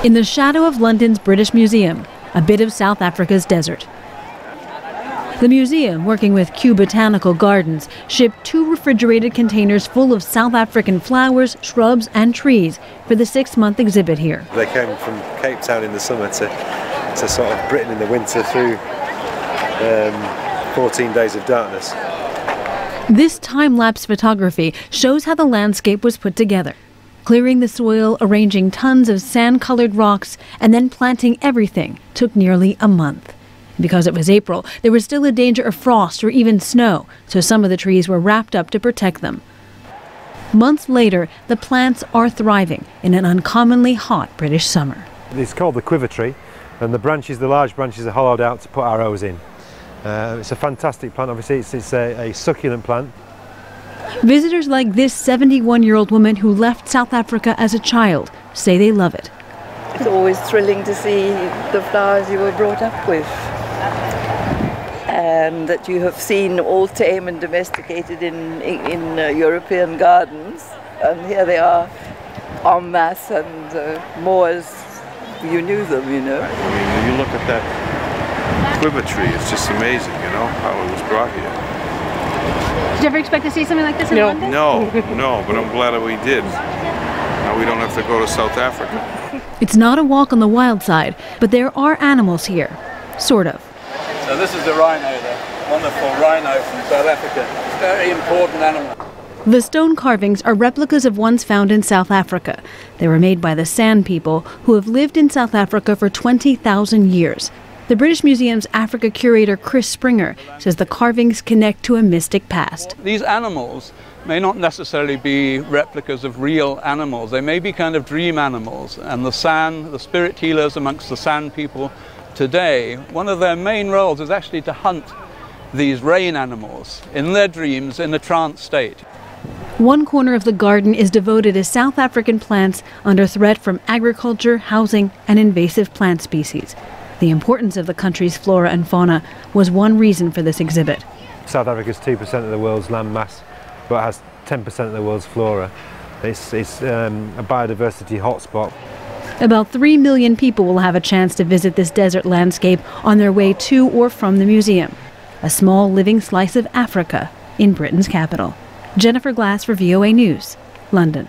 In the shadow of London's British Museum, a bit of South Africa's desert. The museum, working with Kew Botanical Gardens, shipped 2 refrigerated containers full of South African flowers, shrubs and trees for the 6-month exhibit here. They came from Cape Town in the summer to sort of Britain in the winter through 14 days of darkness. This time-lapse photography shows how the landscape was put together. Clearing the soil, arranging tons of sand-colored rocks, and then planting everything took nearly a month. Because it was April, there was still a danger of frost or even snow, so some of the trees were wrapped up to protect them. Months later, the plants are thriving in an uncommonly hot British summer. It's called the quiver tree, and the large branches are hollowed out to put arrows in. It's a fantastic plant, obviously. It's a succulent plant. Visitors like this 71-year-old woman who left South Africa as a child say they love it. It's always thrilling to see the flowers you were brought up with, and that you have seen all tame and domesticated in European gardens, and here they are en masse and more as you knew them, you know. I mean, when you look at that quiver tree, it's just amazing, you know, how it was brought here. Did you ever expect to see something like this in London? No, but I'm glad that we did. Now we don't have to go to South Africa. It's not a walk on the wild side, but there are animals here, sort of. So this is the rhino, the wonderful rhino from South Africa. It's a very important animal. The stone carvings are replicas of ones found in South Africa. They were made by the San people, who have lived in South Africa for 20,000 years. The British Museum's Africa curator Chris Springer says the carvings connect to a mystic past. These animals may not necessarily be replicas of real animals. They may be kind of dream animals. And the San, the spirit healers amongst the San people today, one of their main roles is actually to hunt these rain animals in their dreams in a trance state. One corner of the garden is devoted to South African plants under threat from agriculture, housing, and invasive plant species. The importance of the country's flora and fauna was one reason for this exhibit. South Africa is 2% of the world's land mass, but has 10% of the world's flora. It's a biodiversity hotspot. About 3 million people will have a chance to visit this desert landscape on their way to or from the museum. A small living slice of Africa in Britain's capital. Jennifer Glass for VOA News, London.